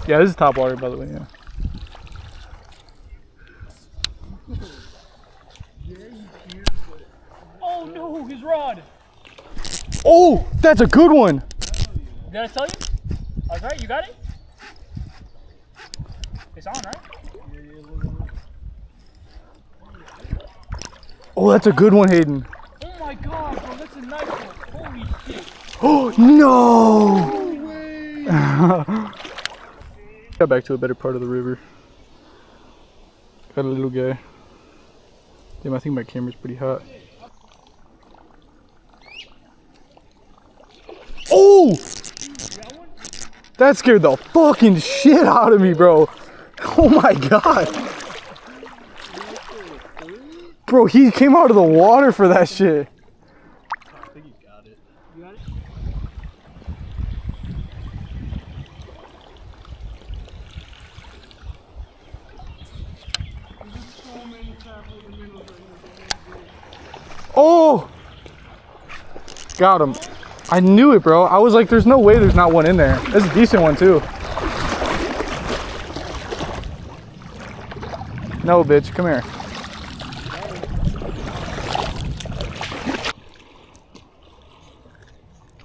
Yeah, this is top water, by the way. Yeah. Oh no, his rod. Oh, that's a good one. Did I tell you? I was right. You got it. It's on, right? Oh, that's a good one, Hayden. Oh my god, bro, that's a nice one. Holy shit. Oh no! No way! Got back to a better part of the river. Got a little guy. Damn, I think my camera's pretty hot. Oh! That scared the fucking shit out of me, bro. Oh my god. Bro, he came out of the water for that shit. I think he got it. You got it? Oh! Got him. I knew it, bro. I was like, there's no way there's not one in there. That's a decent one, too. No, bitch. Come here.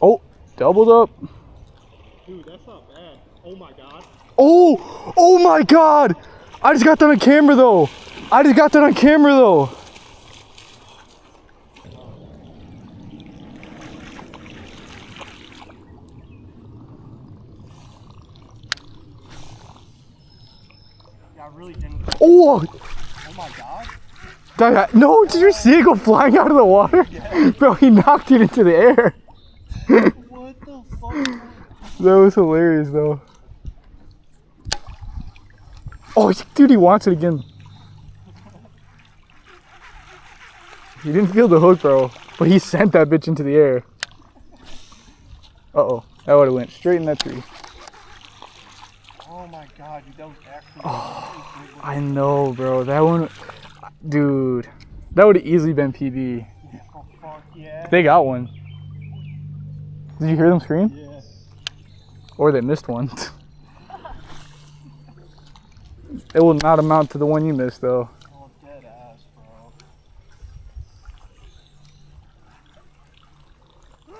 Oh, doubled up. Dude, that's not bad. Oh my god. Oh! Oh my god! I just got that on camera, though. Yeah, I really didn't. Oh! Oh my god. No, did you see it go flying out of the water? Yeah. Bro, he knocked it into the air. What the fuck? That was hilarious, though. Oh, dude, he wants it again. He didn't feel the hook, bro, but he sent that bitch into the air. Uh-oh, that would have went straight in that tree. Oh my god, dude, that was actually. Oh, I know, bro. That one, dude, that would have easily been PB. Oh fuck yeah. They got one. Did you hear them scream? Yeah. Or they missed one. It will not amount to the one you missed, though. Oh, dead ass,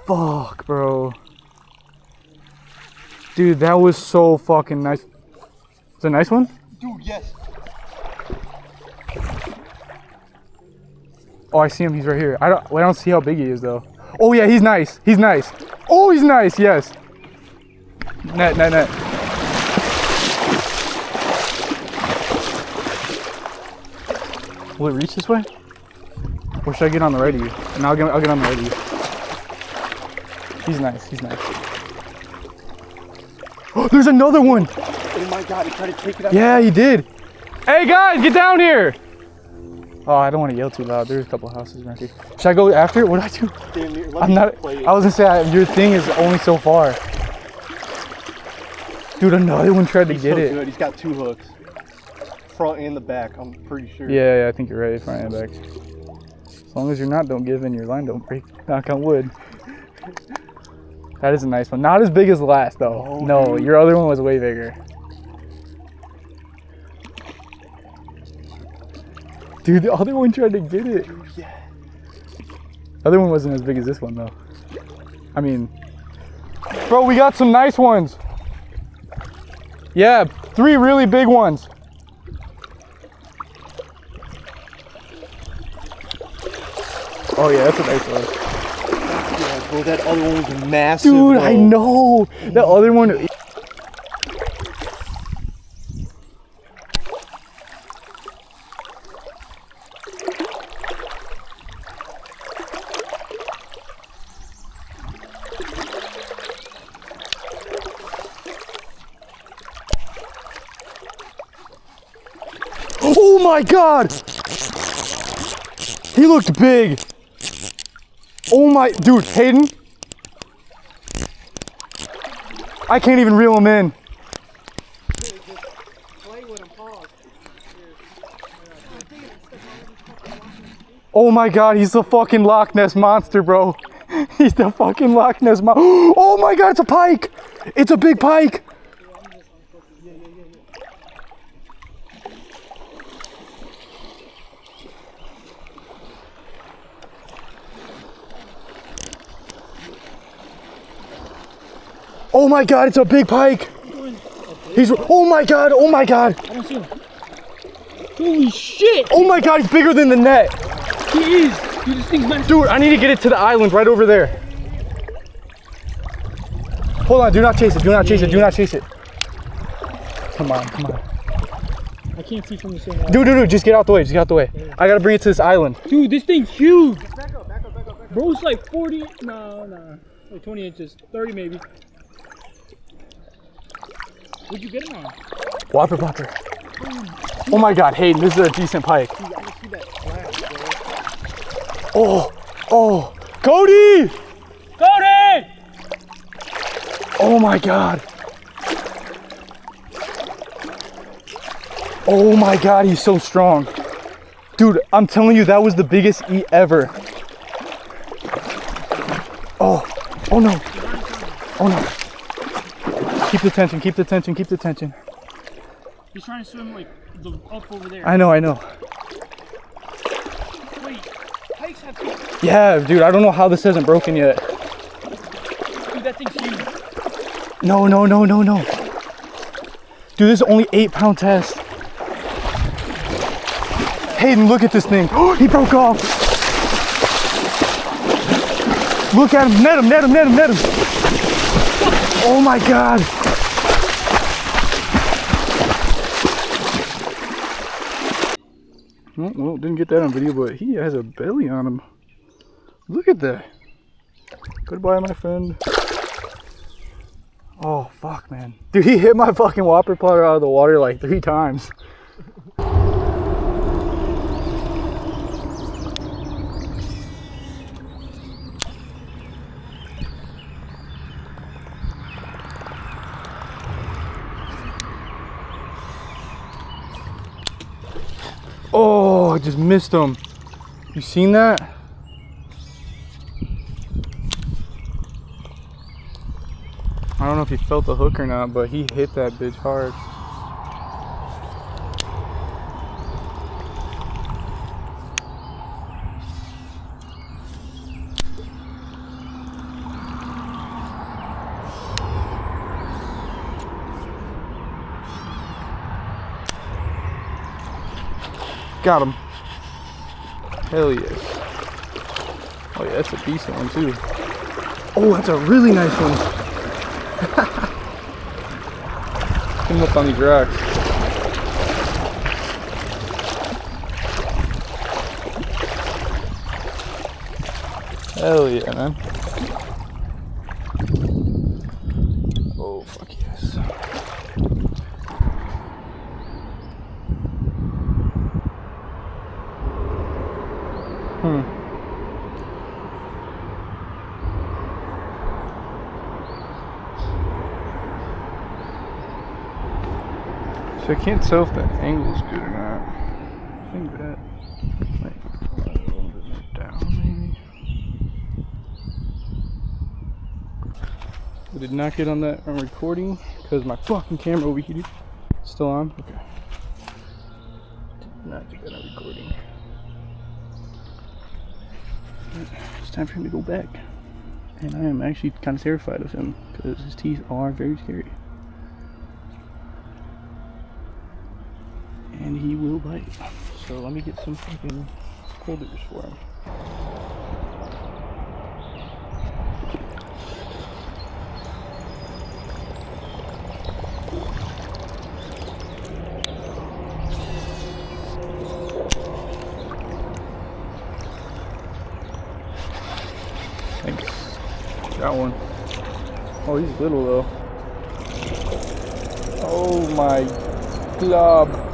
bro. Fuck, bro. Dude, that was so fucking nice. Is it a nice one? Dude, yes. Oh, I see him. He's right here. I don't see how big he is, though. Oh, yeah, he's nice. He's nice. Oh, he's nice. Yes. Net, net, net. Will it reach this way? Or should I get on the right of you? And I'll get on the right of you. He's nice. He's nice. Oh, there's another one. Oh my god, he tried to take it out. Yeah, he did. Hey, guys, get down here. Oh, I don't want to yell too loud. There's a couple houses around here. Should I go after it? What do I do? Damn near, I'm not. I was gonna say your thing is only so far. Dude, another one tried to get it. Good. He's got 2 hooks, front and the back. I'm pretty sure. Yeah, I think you're right. Front and back. As long as you're not, don't give and your line don't break. Knock on wood. That is a nice one. Not as big as the last though. Oh, no, dude. Your other one was way bigger. Dude, the other one tried to get it. Yeah. The other one wasn't as big as this one though. I mean, bro, we got some nice ones. Yeah, 3 really big ones. Oh yeah, that's a nice one. Yeah, bro, that other one was massive. Dude, bro. I know. The other one. Oh my god! He looked big. Oh my, dude, Hayden. I can't even reel him in. Oh my god, he's the fucking Loch Ness monster, bro. He's the fucking Loch Ness monster. Oh my god, it's a pike. It's a big pike. Oh my God, it's a big pike. He's, oh my God, oh my God. I don't see him. Holy shit! Oh my God, he's bigger than the net. He is! Dude, this thing's massive. Dude, I need to get it to the island right over there. Hold on, do not chase it, do not chase it, do not chase it. Come on, come on. I can't see from the same angle. Dude, just get out the way, just get out the way. Yeah. I gotta bring it to this island. Dude, this thing's huge. Back up. Bro's like 40, no, like 20 inches, 30 maybe. Where'd you get him on? Whopper popper. Oh my God, Hayden, this is a decent pike. Dude, I see that flash, bro. Oh, Cody! Cody! Oh my God. Oh my God, he's so strong. Dude, I'm telling you, that was the biggest eat ever. Oh no. Oh no. Keep the tension, keep the tension, keep the tension. He's trying to swim like up over there. I know. Wait, pikes have teeth. Yeah, dude, I don't know how this hasn't broken yet. Dude, that thing's huge. No. Dude, this is only 8-pound test. Hayden, look at this thing. Oh, he broke off. Look at him, net him. Oh my God. Well, didn't get that on video, but he has a belly on him. Look at that. Goodbye, my friend. Oh, fuck, man. Dude, he hit my fucking whopper plotter out of the water like 3 times. Oh, I just missed him. You seen that? I don't know if he felt the hook or not, but he hit that bitch hard. Got him. Hell yes. Oh yeah, that's a decent one too. Oh, that's a really nice one. Put him up on these rocks. Hell yeah, man. Oh, fuck yes. So I can't tell if that angle's good or not. I think that might a little bit more down, maybe. I did not get on that on recording because my fucking camera overheated. Still on? Okay. Did not get that on recording. It's time for him to go back. And I am actually kind of terrified of him because his teeth are very scary. And he will bite. So let me get some fucking holders for him. Thanks. Got one. Oh, he's little though. Oh my glob.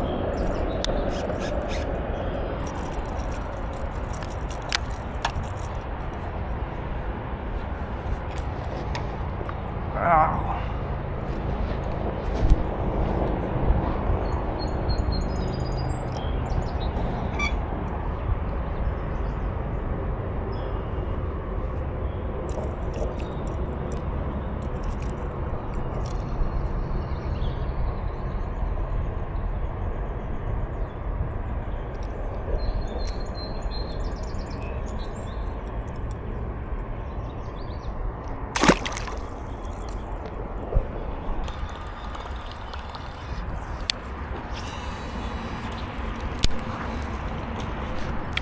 Ow.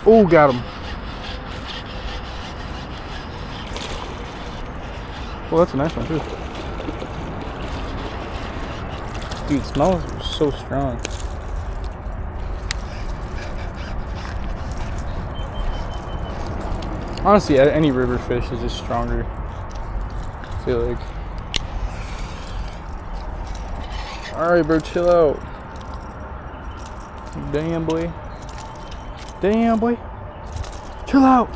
Oh, got him. Well, that's a nice one too. Dude, Smallies are so strong. Honestly, any river fish is just stronger. I feel like. Alright, bro, chill out. Damn, boy. Damn, boy. Chill out.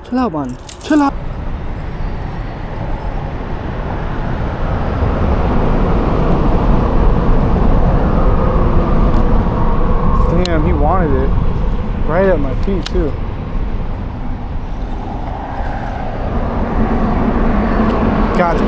Chill out, man. Chill out. Damn, he wanted it. Right at my feet, too. Got it.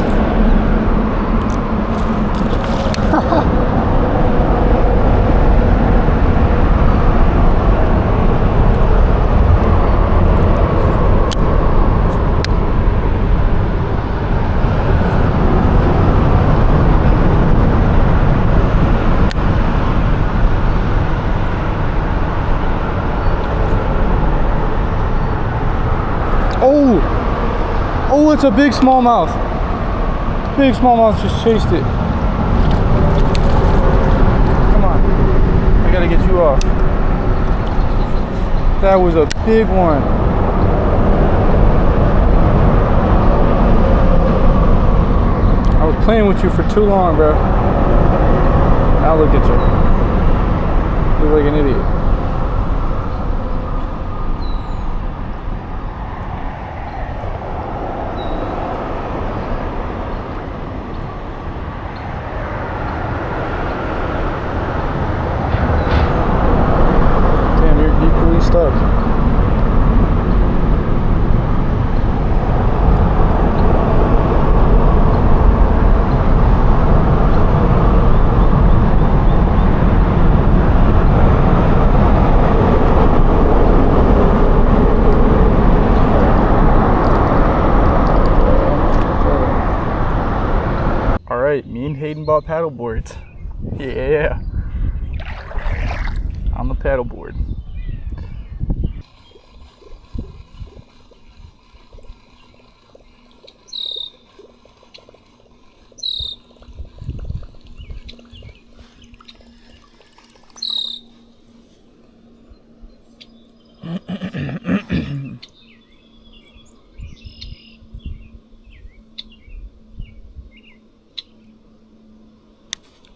Oh! Oh, it's a big smallmouth. Big smallmouth just chased it. Come on. I gotta get you off. That was a big one. I was playing with you for too long, bro. Now look at you. You look like an idiot. Stuck. All right, me and Hayden bought paddle boards. Yeah, on the paddle board.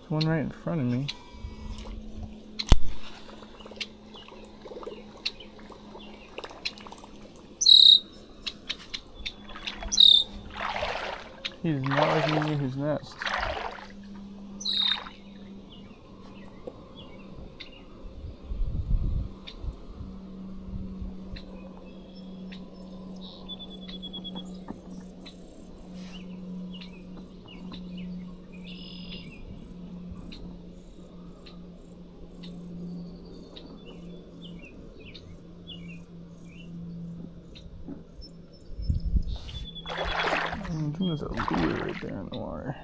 One right in front of me. He's not like me in his nest. I think there's a lure right there in the water.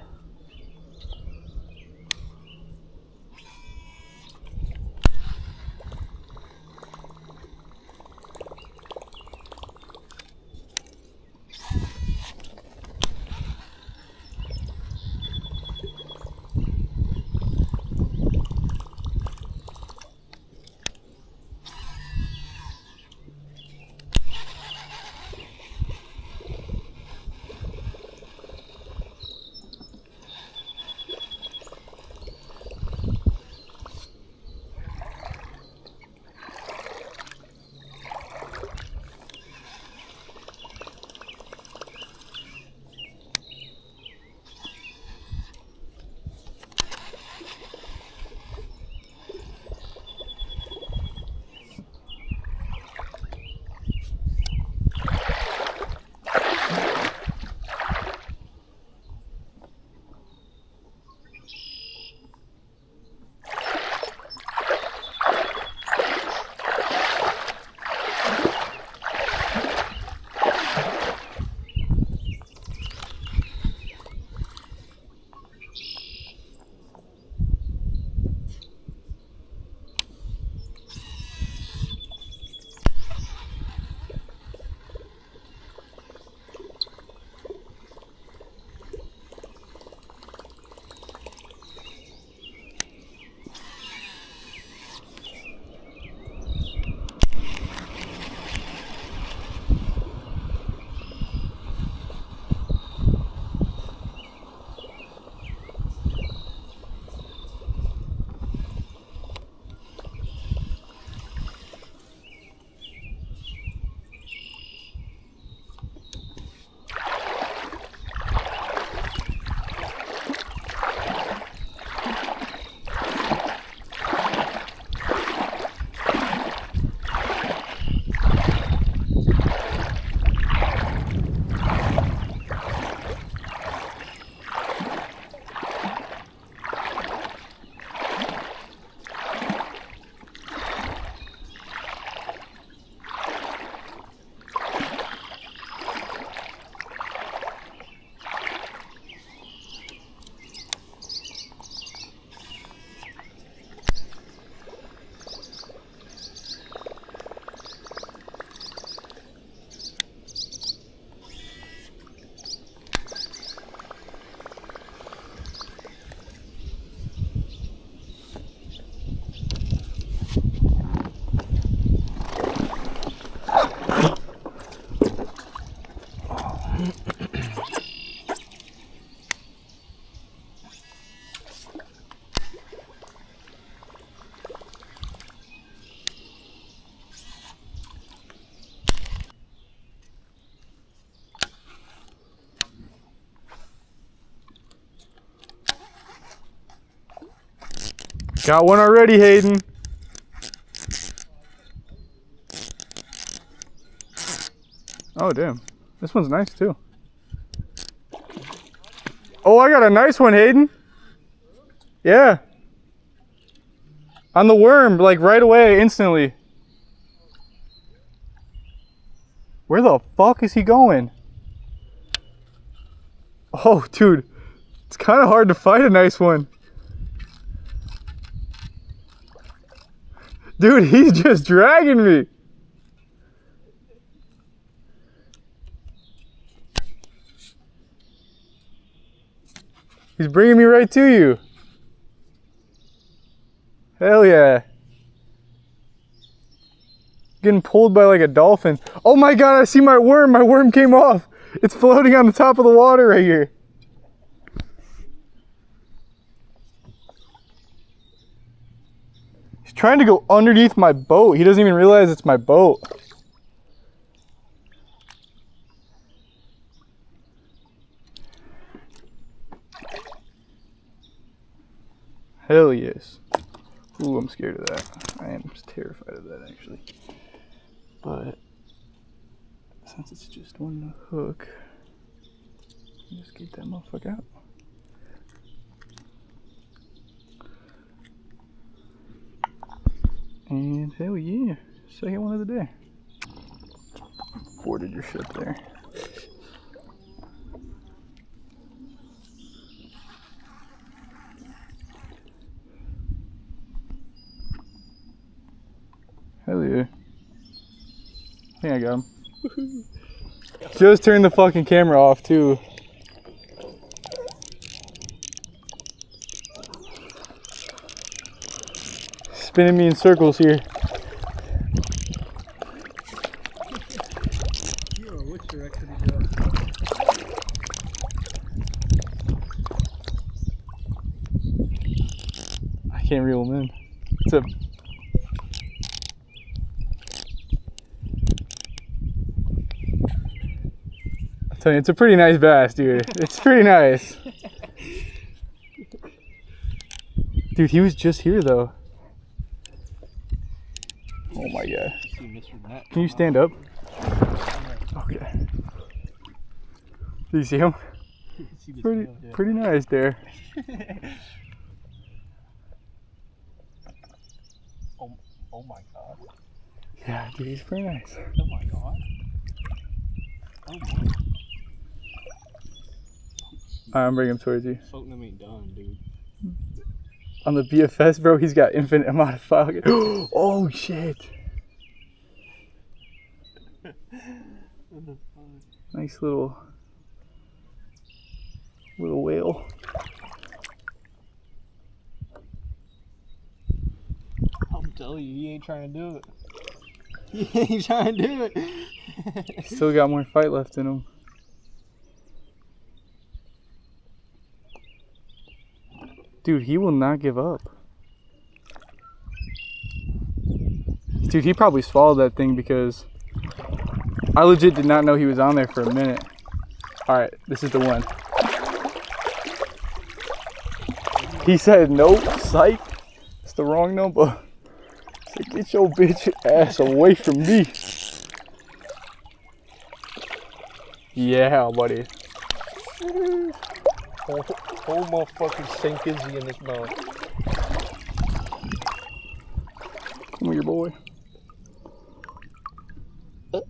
Got one already, Hayden. Oh, damn. This one's nice, too. Oh, I got a nice one, Hayden. Yeah. On the worm, like right away, instantly. Where the fuck is he going? Oh, dude. It's kind of hard to find a nice one. Dude, he's just dragging me. He's bringing me right to you. Hell yeah. Getting pulled by like a dolphin. Oh my God, I see my worm. My worm came off. It's floating on the top of the water right here. He's trying to go underneath my boat. He doesn't even realize it's my boat. Hell yes. Ooh, I'm scared of that. I am terrified of that, actually. But since it's just one hook, just get that motherfucker out. And hell yeah, second one of the day. Boarded your ship there. Hell yeah. I think I got him. Just turned the fucking camera off too. Spinning me in circles here. Which direction did you go? I can't reel him in. It's a it's a pretty nice bass, dude. It's pretty nice. Dude, he was just here though. Oh my God. Can you stand up? Okay. Do you see him? Pretty nice there. Oh my God. Yeah, dude, he's pretty nice. Oh my God. Oh my. I'm bringing him towards you. Floating them ain't done, dude. On the BFS, bro, he's got infinite amount of file. Oh shit. Nice little whale. I'm telling you, he ain't trying to do it. He ain't trying to do it. Still got more fight left in him. Dude, he will not give up. Dude, he probably swallowed that thing because I legit did not know he was on there for a minute. Alright, this is the one. He said, nope, psych. It's the wrong number. He said, get your bitch ass away from me. Yeah, buddy. Whole motherfucking sink Izzy in this mouth. Come here, boy.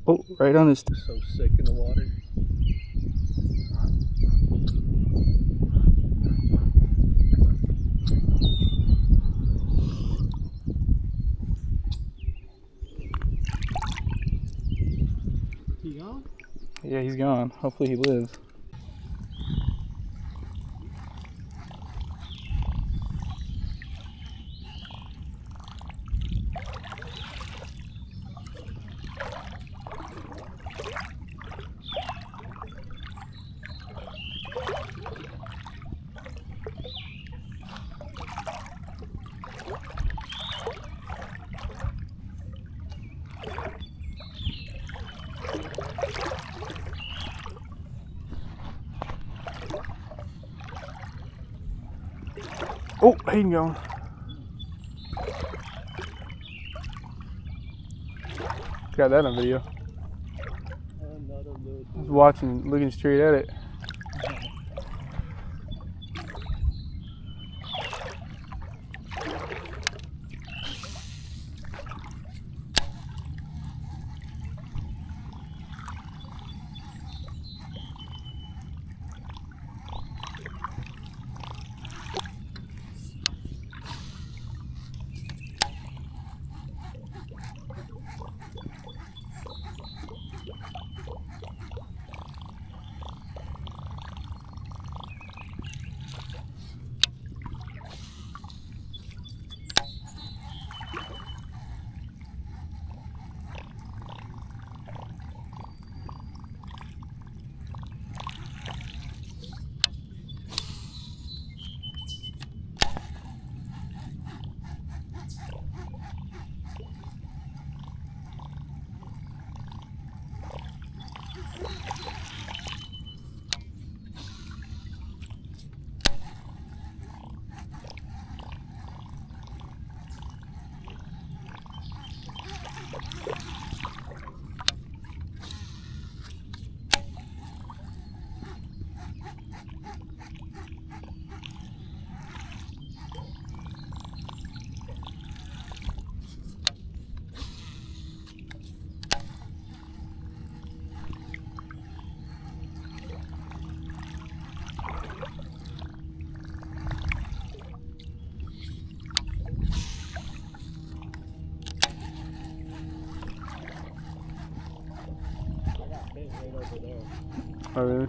Oh, right on his. So sick in the water. He gone? Yeah, he's gone. Hopefully he lives. Oh, Hayden going. Got that on video. Another little I was watching, looking straight at it. Oh, really?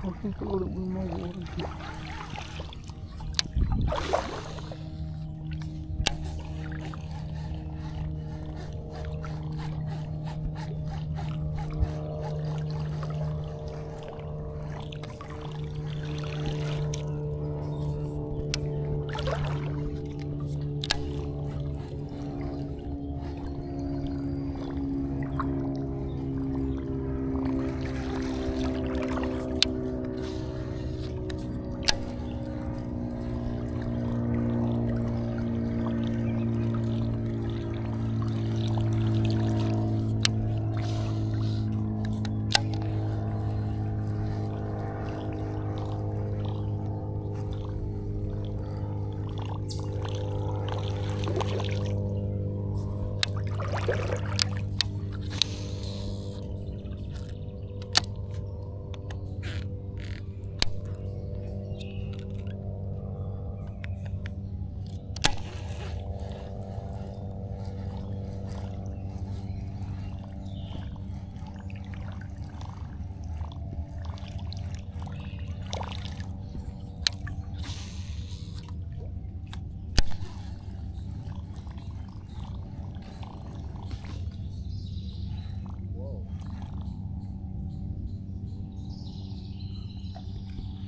I think I would have won my water.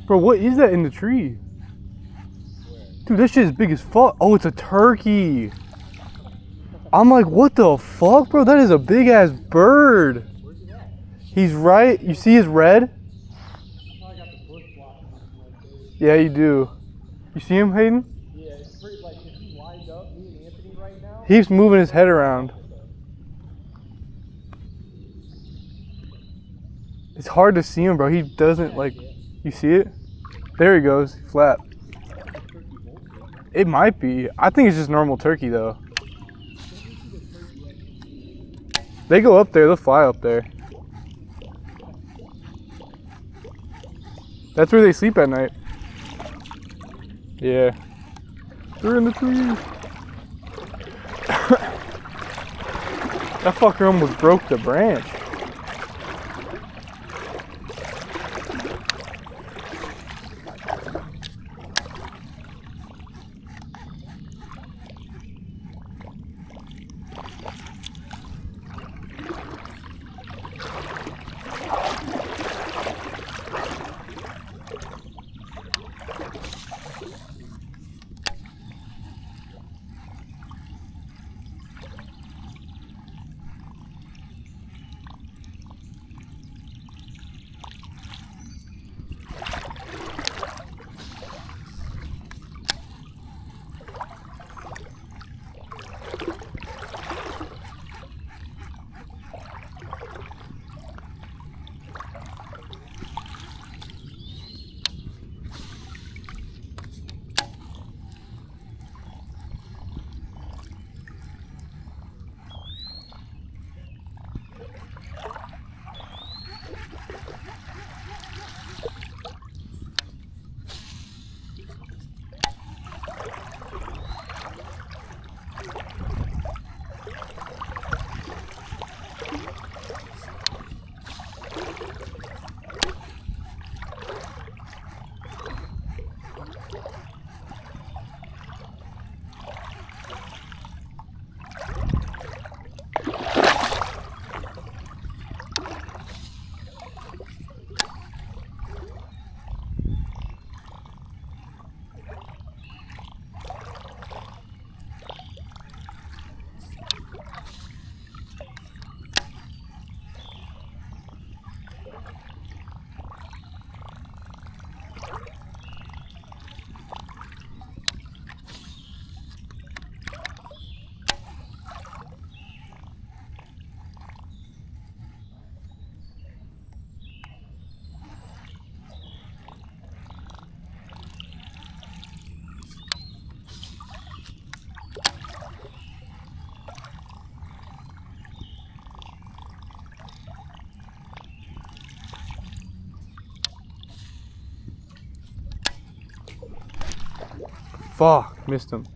Bro, what is that in the tree? Dude, this shit is big as fuck. Oh, it's a turkey. I'm like, what the fuck, bro? That is a big ass bird. He's right. You see his red? Yeah, you do. You see him, Hayden? Yeah, it's pretty, like, if he lines up, me and Anthony right now. He's moving his head around. It's hard to see him, bro. He doesn't, like, you see it? There he goes, flat. It might be. I think it's just normal turkey, though. They go up there, they'll fly up there. That's where they sleep at night. Yeah. They're in the trees. That fucker almost broke the branch. Fuck, missed him.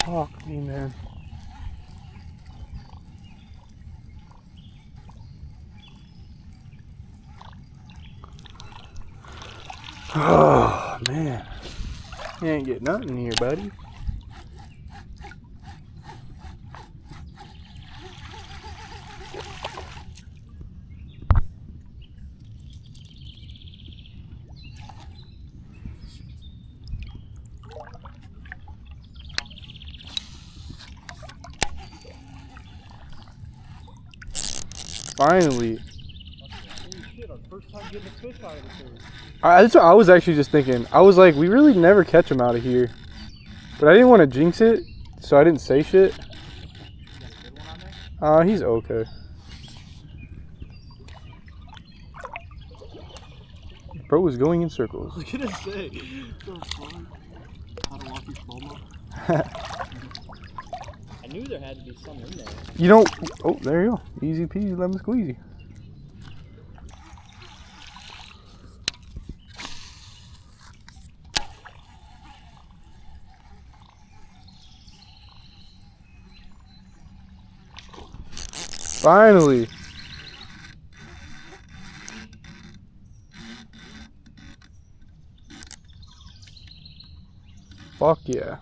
Fuck me, man. Oh, man. You ain't getting nothing here, buddy. Finally. Holy shit, our first time getting a fish out of the thing. That's what I was actually just thinking. I was like, we really never catch them out of here. But I didn't want to jinx it, so I didn't say shit. You got a good one on there? He's okay. Bro was going in circles. I was gonna say, the fuck? How to walk too small. I knew there had to be some in there. You don't. Oh, there you go. Easy peasy, lemon squeezy. Finally. Fuck yeah.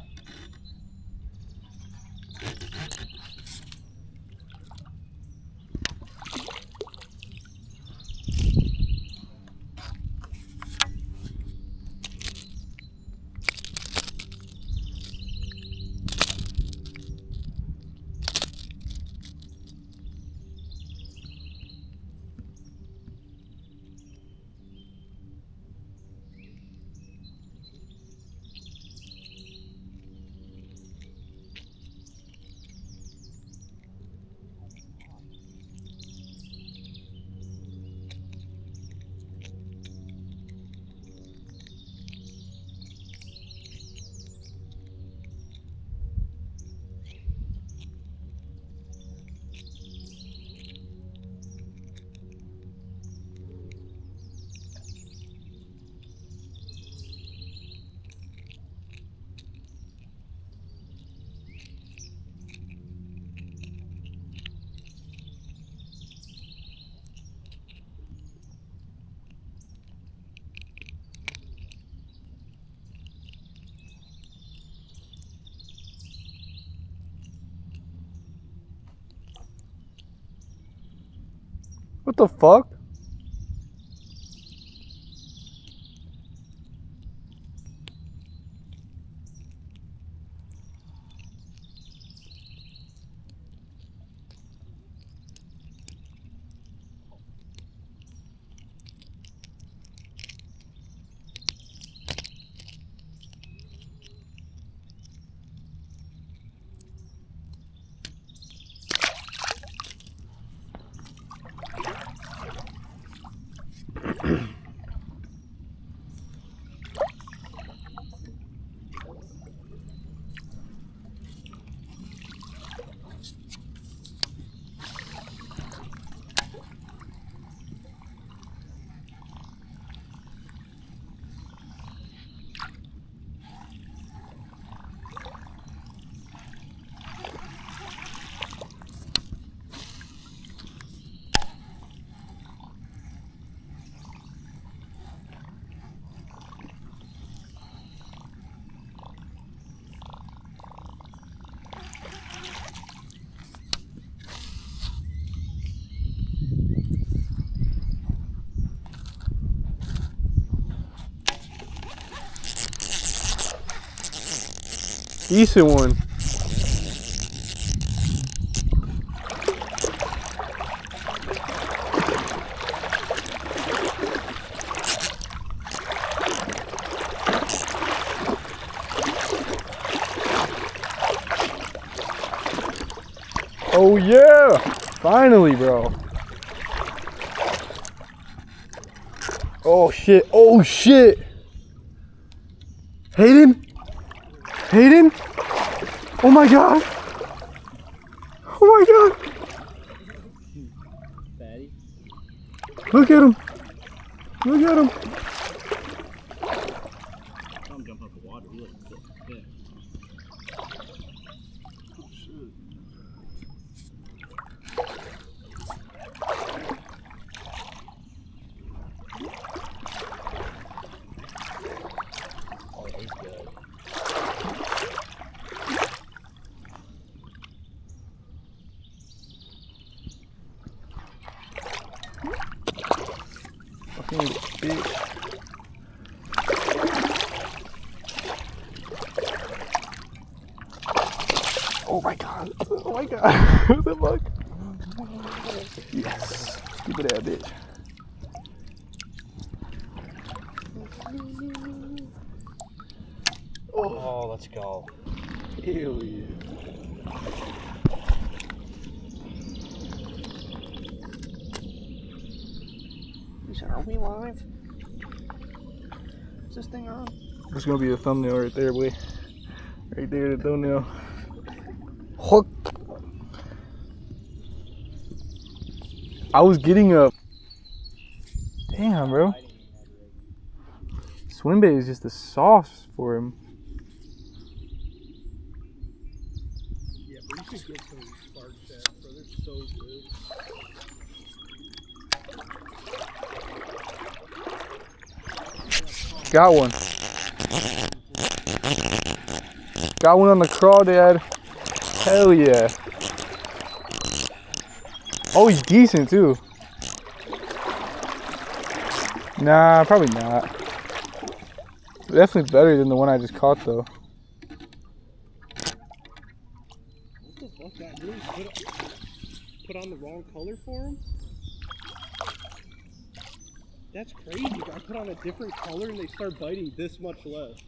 What the fuck? Decent one. Oh yeah! Finally, bro. Oh shit, oh shit! Hayden? Hayden? Oh my god! Oh my god! Fatty. Look at him! Look at him! Don't jump up the water. He looks sick. Oh, he's good. Fucking bitch. Oh my god. Oh my god. What the fuck? Yes. Stupid ass bitch. Oh, let's go. Hell yeah. Are we live? Is this thing on? There's gonna be a thumbnail right there, boy. Right there, the thumbnail. Hook. I was getting a. Damn, bro. Swim bait is just the sauce for him. Yeah, but you should get some spark shafts, bro. They're so good. Got one. Got one on the crawdad. Hell yeah. Oh, he's decent too. Nah, probably not. Definitely better than the one I just caught though. What the fuck? That really put on the wrong color for him? That's crazy. I put on a different color and they start biting this much less.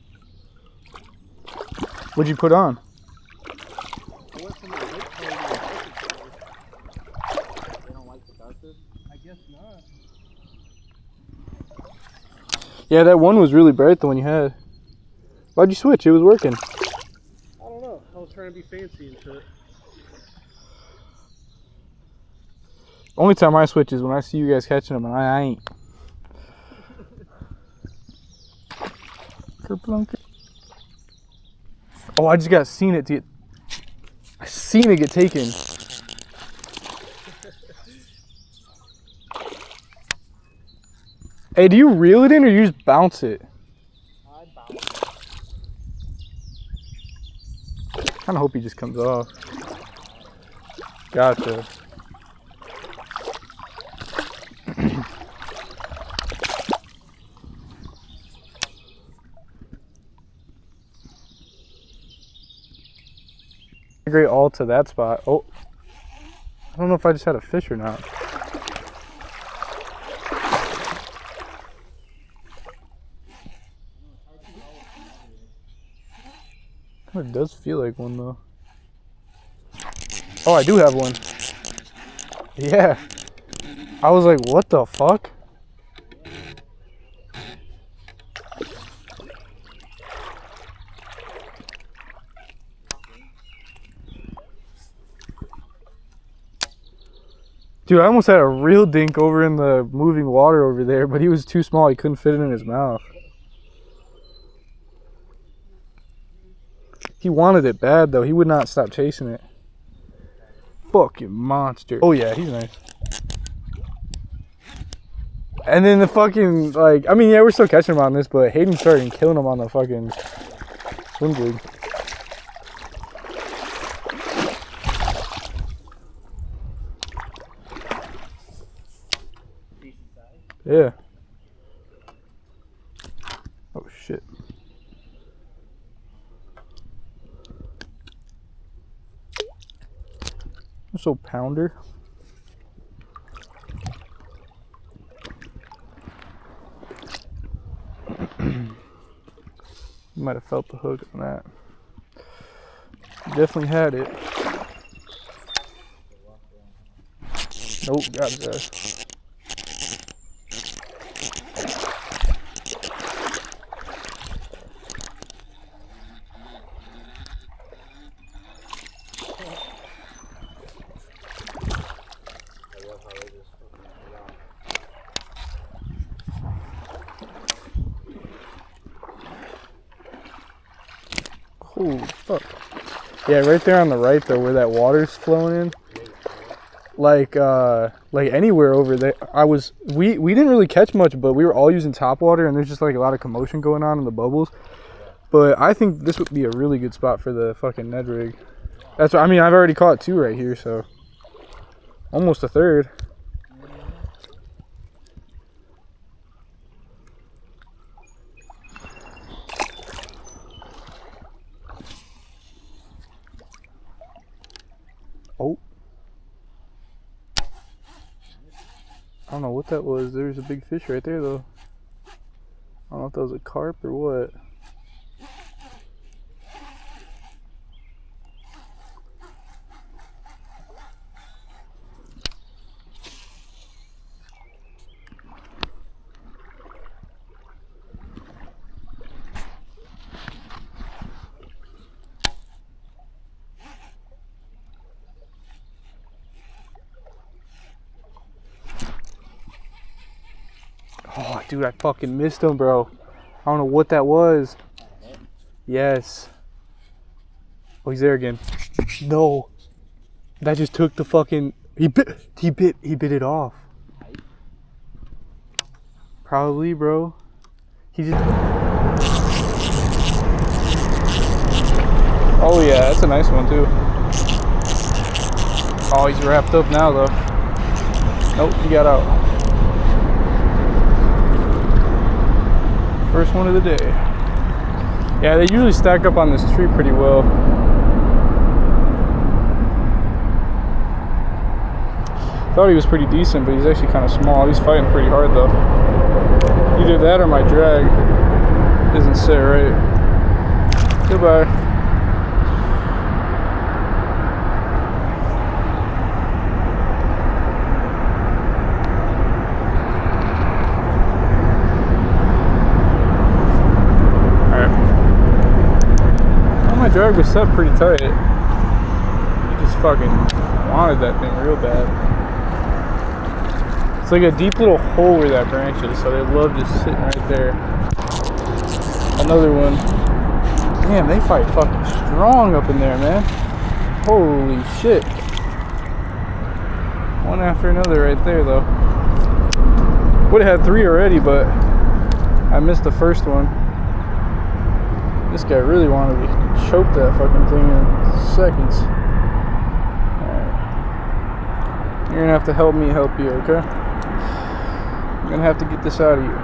What'd you put on? I went from the light color to the darker color. They don't like the darker? I guess not. Yeah, that one was really bright, the one you had. Why'd you switch? It was working. I don't know. I was trying to be fancy and shit. Only time I switch is when I see you guys catching them and I ain't. Oh, I just seen it get taken. Hey, do you reel it in or you just bounce it? I bounce. Kinda hope he just comes off. Gotcha. Great all to that spot. Oh, I don't know if I just had a fish or not. It does feel like one though. Oh, I do have one. Yeah. I was like, what the fuck? Dude, I almost had a real dink over in the moving water over there, but he was too small. He couldn't fit it in his mouth. He wanted it bad, though. He would not stop chasing it. Fucking monster. Oh, yeah, he's nice. And then the fucking, like, I mean, yeah, we're still catching him on this, but Hayden started killing him on the fucking swim jig. Yeah. Oh shit. So pounder. You might have felt the hook on that. Definitely had it. Nope, got his ass. Oh fuck. Yeah, right there on the right though, where that water's flowing in. Like anywhere over there. We didn't really catch much, but we were all using top water and there's just like a lot of commotion going on in the bubbles. But I think this would be a really good spot for the fucking Ned rig. That's what I mean, I've already caught 2 right here, so almost a third. Oh. I don't know what that was. There's a big fish right there though. I don't know if that was a carp or what. dude, I fucking missed him, bro. I don't know what that was. Yes. Oh, he's there again. No. That just took the fucking... He bit it off. Probably, bro. He just... Oh, yeah, that's a nice one, too. Oh, he's wrapped up now, though. Nope, he got out. First one of the day. Yeah, they usually stack up on this tree pretty well. Thought he was pretty decent, but he's actually kind of small. He's fighting pretty hard, though. Either that or my drag isn't set right. Goodbye. My drag was set pretty tight. He just fucking wanted that thing real bad. It's like a deep little hole where that branch is, so they love just sitting right there. Another one. Damn, they fight fucking strong up in there, man. Holy shit. One after another right there, though. Would have had 3 already, but I missed the first one. This guy really wanted to choke that fucking thing in seconds. Alright. You're gonna have to help me help you, okay? I'm gonna have to get this out of you.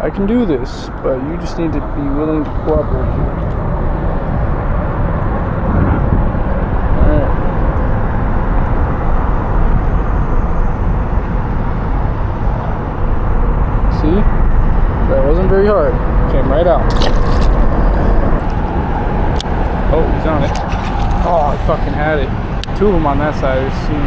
I can do this, but you just need to be willing to cooperate. Alright. See? That wasn't very hard. Came right out. Oh, he's on it. Oh, I fucking had it. 2 of them on that side. I've seen.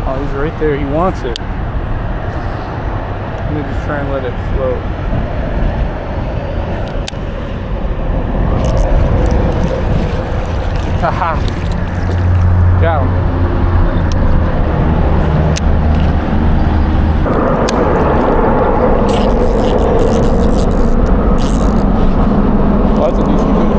Oh, he's right there. He wants it. I'm gonna just try and let it float. Haha. Got him. Well, that's a decent one.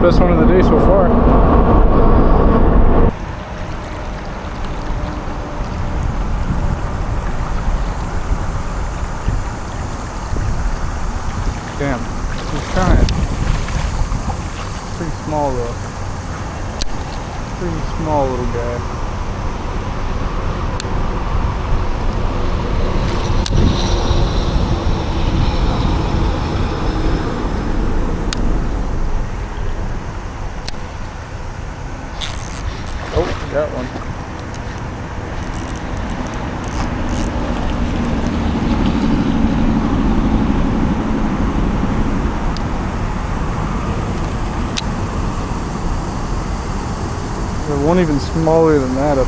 Best one of the day so far. Damn, he's trying. Pretty small though. Pretty small little guy. Got one. There's one even smaller than that up.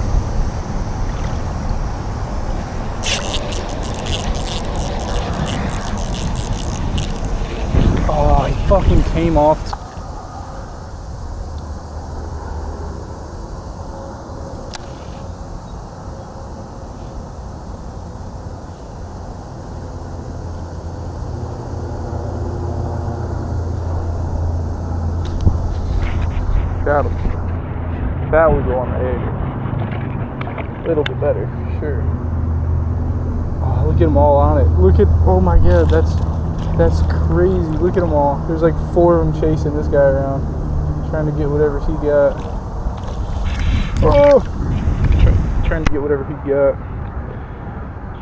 Oh, he fucking came off. Got him. That would go on the egg. A little bit better, for sure. Oh, look at them all on it. Look at, oh my god, that's crazy. Look at them all. There's like 4 of them chasing this guy around, trying to get whatever he got. Oh! Trying to get whatever he got.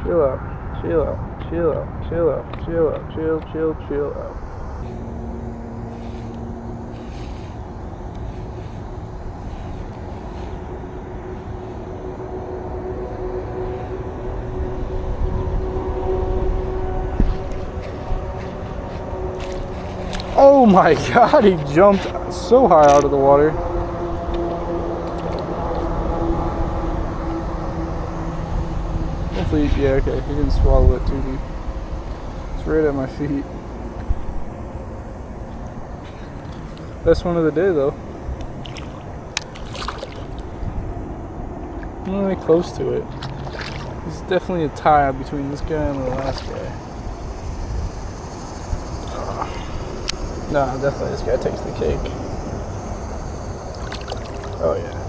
Chill out. Chill out, chill out, chill out, chill out, chill out. Oh my god, he jumped so high out of the water. Hopefully, yeah, okay, he didn't swallow it too deep. It's right at my feet. Best one of the day, though. I'm not really close to it. There's definitely a tie between this guy and the last guy. No, definitely this guy takes the cake. Oh yeah.